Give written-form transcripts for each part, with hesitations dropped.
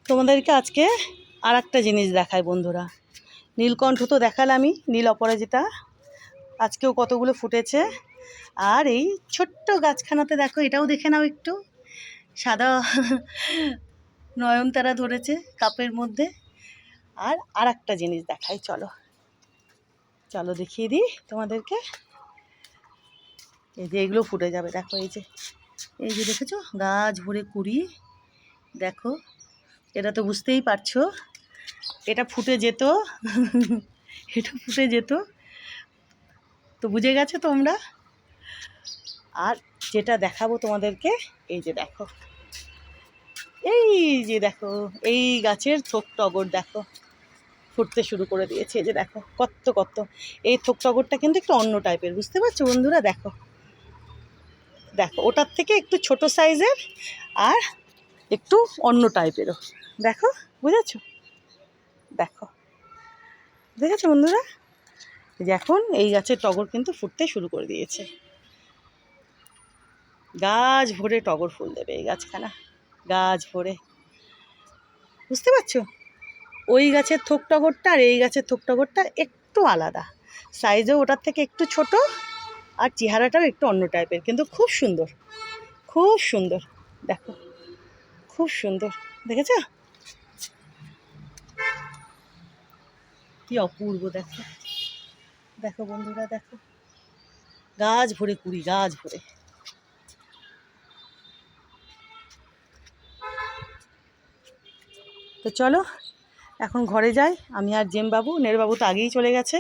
তোমাদেরকে আজকে আর একটা জিনিস দেখায় বন্ধুরা। নীলকণ্ঠ তো দেখালামই, নীল অপরাজিতা আজকেও কতগুলো ফুটেছে। আর এই ছোট্ট গাছখানাতে দেখো, এটাও দেখে নাও একটু, সাদা নয়নতারা ধরেছে কাপের মধ্যে। আর একটা জিনিস দেখাই, চলো চলো দেখিয়ে দিই তোমাদেরকে। এই যে এগুলো ফুটে যাবে, দেখো এই যে দেখেছো গাছ ভরে কুড়ি, দেখো এটা তো বুঝতেই পারছো এটা ফুটে যেত এটা ফুটে যেত, তো বুঝে গেছো তোমরা। আর যেটা দেখাবো তোমাদেরকে, এই যে দেখো, এই যে দেখো এই গাছের থোক টগর দেখো ফুটতে শুরু করে দিয়েছে। এই যে দেখো কত কত, এই থোক টগরটা কিন্তু একটু অন্য টাইপের, বুঝতে পারছো বন্ধুরা। দেখো দেখো ওটার থেকে একটু ছোট সাইজের আর একটু অন্য টাইপেরও, দেখো বুঝেছো, দেখো দেখেছো বন্ধুরা। যে এখন এই গাছের টগর কিন্তু ফুটতে শুরু করে দিয়েছে, গাছ ভরে টগর ফুল দেবে এই গাছখানা, গাছ ভরে, বুঝতে পারছো। ওই গাছের থোক টগরটা আর এই গাছের থোক টগরটা একটু আলাদা, সাইজও ওটার থেকে একটু ছোট, আর চেহারাটাও একটু অন্য টাইপের, কিন্তু খুব সুন্দর, খুব সুন্দর, দেখো খুব সুন্দর, দেখেছো কি অপূর্ব। দেখো দেখো বন্ধুরা, দেখো গাছ ভরে কুড়ি, গাছ ভরে। তো চলো এখন ঘরে যাই আমি আর জেমবাবু। নেরবাবু তো আগেই চলে গেছে।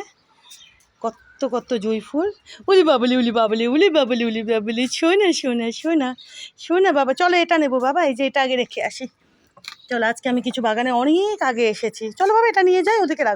কত কত জুঁই ফুল, উলি বাবলি উলি বাবলি উলি বাবলি উলি বাবলি, শোনা শোনা শোনা শোনা বাবা। চলো এটা নেবো বাবা, এই যে এটা আগে রেখে আসি। চলো আজকে আমি কিছু বাগানে অনেক আগে এসেছি, চলো বাবা এটা নিয়ে যাই, ওদেরকে রাখবো।